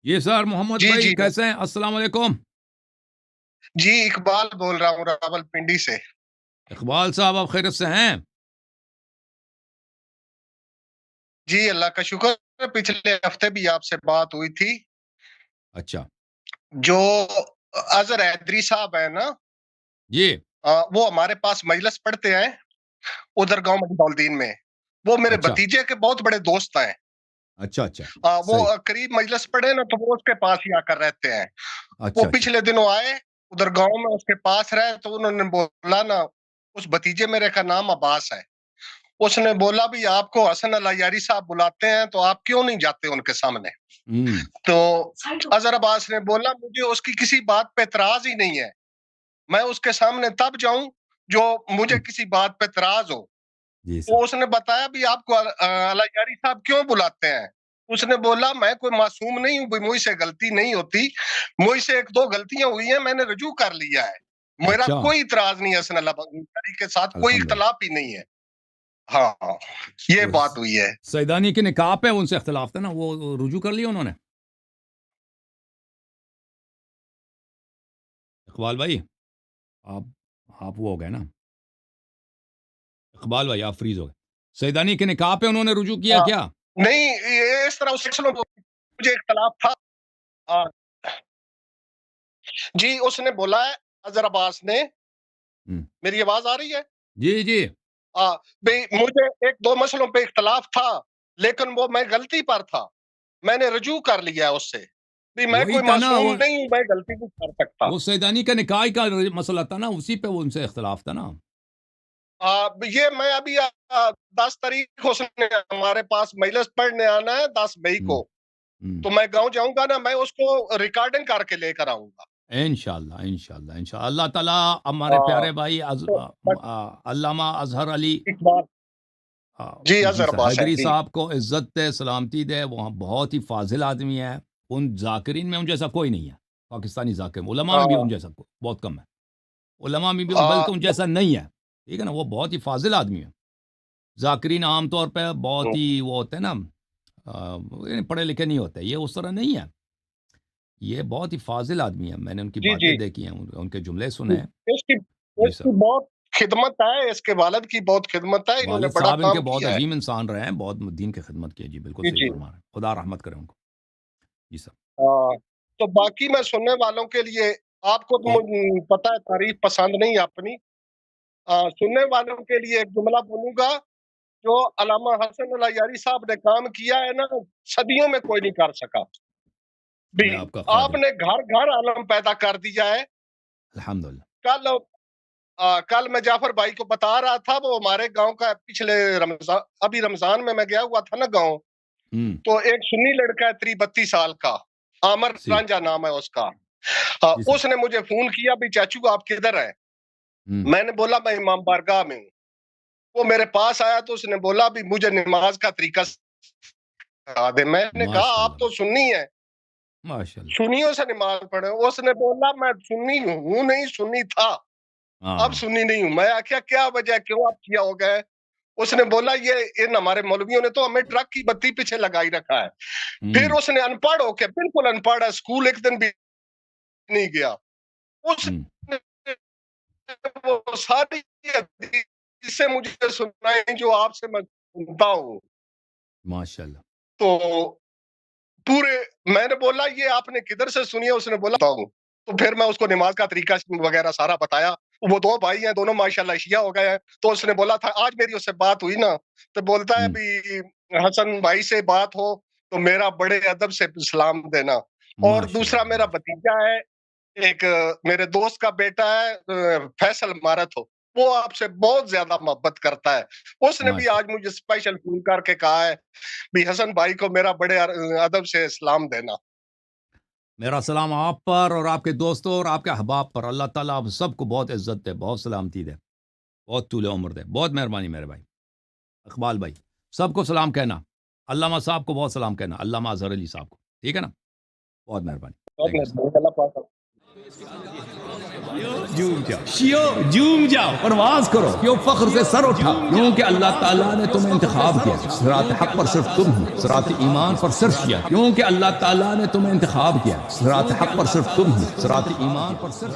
یہ سر محمد جی بھائی جی کیسے ہیں؟ السلام علیکم. جی اقبال بول رہا ہوں راول پنڈی سے. اقبال صاحب آپ خیریت سے ہیں؟ جی اللہ کا شکر. پچھلے ہفتے بھی آپ سے بات ہوئی تھی. اچھا جو اظہر حیدری صاحب ہے نا, جی. وہ ہمارے پاس مجلس پڑھتے ہیں ادھر گاؤں مجدالدین میں. وہ میرے اچھا بھتیجے کے بہت بڑے دوست ہیں. اچھا اچھا وہ صحیح. قریب مجلس پڑھے نا تو وہ اس کے پاس ہی آ کر رہتے ہیں. وہ اچھا اچھا پچھلے دنوں آئے ادھر گاؤں میں اس کے پاس رہے تو انہوں نے بولا نا, اس بھتیجے میرے کا نام عباس ہے. اس نے بولا بھی آپ کو حسن العیاری صاحب بلاتے ہیں تو آپ کیوں نہیں جاتے ان کے سامنے. ہوں تو اظہر عباس نے بولا مجھے اس کی کسی بات پہ اعتراض ہی نہیں ہے, میں اس کے سامنے تب جاؤں جو مجھے کسی بات پہ اعتراض ہو. جی سر. تو اس نے بتایا بھی آپ کو العیاری صاحب کیوں بلاتے ہیں. اس نے بولا میں کوئی معصوم نہیں ہوں, مجھ سے غلطی نہیں ہوتی, مجھ سے ایک دو غلطیاں ہوئی ہیں, میں نے رجوع کر لیا ہے, میرا اچھا کوئی اعتراض نہیں ہے حسن العیاری کے ساتھ, کوئی الحمد للہ. اختلاف ہی نہیں ہے. ہاں یہ بات ہوئی ہے. سیدانی کے نکاح پہ ان سے اختلاف تھا نا, وہ رجوع کر لیا انہوں نے. اقبال بھائی آپ آپ وہ ہو گئے نا. اقبال بھائی آپ فریز ہو گئے. سیدانی کے نکاح پہ انہوں نے رجوع کیا ہاں, کیا؟ نہیں یہ اس طرح مجھے اختلاف تھا. ہاں, جی اس نے بولا ہے اظہر عباس نے. میری آواز آ رہی ہے؟ جی جی. مجھے ایک دو مسئلوں پہ اختلاف تھا لیکن وہ میں غلطی پر تھا, میں نے رجوع کر لیا اس سے بھی, میں وہی کوئی تھا نا معصوم نہیں ہوں, میں غلطی نہیں کر سکتا. وہ سیدانی کا نکاح کا مسئلہ تھا نا, اسی پہ وہ ان سے اختلاف تھا نا. یہ میں ابھی 10 تاریخ اس نے ہمارے پاس مجلس پڑھنے آنا ہے 10 مئی کو, تو میں گاؤں جاؤں گا نا, میں اس کو ریکارڈنگ کر کے لے کر آؤں گا انشاءاللہ انشاءاللہ انشاءاللہ. اللہ تعالیٰ ہمارے پیارے بھائی علامہ اظہر علی اقبال. جی جی اظہر سر عباس ہے حیدری جی. صاحب کو عزت دے, سلامتی دے. وہ بہت ہی فاضل آدمی ہے. ان ذاکرین میں ان جیسا کوئی نہیں ہے. پاکستانی ذاکر علماء میں بھی ان جیسا بہت کم ہے. علماء میں بھی بلکہ ان جیسا نہیں ہے. ٹھیک ہے نا, وہ بہت ہی فاضل آدمی ہے. ذاکرین عام طور پہ بہت ہی وہ ہوتے ہیں نا, پڑھے لکھے نہیں ہوتے. یہ اس طرح نہیں ہے, یہ بہت ہی فاضل آدمی ہے. میں نے ان کی جی باتیں جی, دیکھی ہیں, ان کے جملے سنے ہیں. اس کی جی اس سر. کی بہت خدمت ہے, اس کے والد کی بہت خدمت ہے, انہوں نے والد بڑا صاحب ان کے کام بہت کیا ہے. عظیم انسان رہے ہیں, بہت دین کی خدمت کی ہے. جی بالکل جی صحیح جی. فرما رہے ہیں, خدا رحمت کرے ان کو. جی سر. تو باقی میں سننے والوں کے لیے, آپ کو تو پتہ ہے تعریف پسند نہیں اپنی, سننے والوں کے لیے ایک جملہ بولوں گا, جو علامہ حسن العیاری صاحب نے کام کیا ہے نا, صدیوں میں کوئی نہیں کر سکا. بھی میں آپ کا آپ قابل. نے گھر گھر علم پیدا کر دیا ہے. الحمدللہ. کل میں جعفر بھائی کو بتا رہا تھا, وہ ہمارے گاؤں کا پچھلے رمضان, ابھی رمضان میں گیا ہوا تھا نا گاؤں, تو ایک سنی لڑکا ہے 32 سال کا, عامر سی رانجھا نام ہے اس کا. جی سر. اس نے مجھے فون کیا بھی چاچو آپ کدھر ہیں. میں نے بولا میں امام بارگاہ میں ہوں. وہ میرے پاس آیا تو اس نے بولا بھی مجھے نماز کا طریقہ سکھا دے. میں نے کہا ماشاء آپ اللہ تو سنی ہے, ماشاء اللہ. سنیوں سے نماز پڑھے. اس نے بولا میں سنی ہوں نہیں, سنی تھا, اب ہاں سنی نہیں ہوں. میں آخیا کیا وجہ, کیوں آپ کیا ہو گئے. اس نے بولا یہ ان ہمارے مولویوں نے تو ہمیں ٹرک کی بتی پیچھے لگائی رکھا ہے. پھر اس نے ان پڑھ ہو کے, بالکل ان پڑھ ہے, اسکول ایک دن بھی نہیں گیا, اس نے وہ ساری حدیث سے مجھے سنائیں جو آپ سے میں سنتا ہوں. ماشاء اللہ. تو پورے, میں نے بولا یہ آپ نے کدھر سے سنی ہے. اس نے بولا ہوں. تو پھر میں اس کو نماز کا طریقہ وغیرہ سارا بتایا. وہ دو بھائی ہیں, دونوں ماشاءاللہ شیعہ ہو گئے ہیں. تو اس نے بولا تھا آج میری اس سے بات ہوئی نا, تو بولتا ہے بھی حسن بھائی سے بات ہو تو میرا بڑے ادب سے سلام دینا. اور ماشاء دوسرا میرا اللہ. بھتیجا ہے, ایک میرے دوست کا بیٹا ہے فیصل مارت ہو, وہ آپ سے بہت زیادہ محبت کرتا ہے. اس نے بھی ماشاء آج مجھے اسپیشل فون کر کے کہا ہے بھی حسن بھائی کو میرا بڑے ادب سے سلام دینا. میرا سلام آپ پر اور آپ کے دوستوں اور آپ کے احباب پر. اللہ تعالیٰ آپ سب کو بہت عزت دے, بہت سلامتی دے, بہت طول عمر دے. بہت مہربانی میرے بھائی اقبال بھائی. سب کو سلام کہنا. علامہ صاحب کو بہت سلام کہنا, علامہ اظہر علی صاحب کو. ٹھیک ہے نا, بہت مہربانی. Thank you sir. اللہ پاک جھوم جاؤ پرواز کرو، کیوں فخر سے سر اٹھا، کیونکہ اللہ تعالیٰ نے تمہیں انتخاب کیا، صراط حق پر صرف تم ہو، صراط ایمان پر صرف کیا، کیونکہ اللہ تعالیٰ نے تمہیں انتخاب کیا، صراط حق پر صرف تم ہو، صراط ایمان پر صرف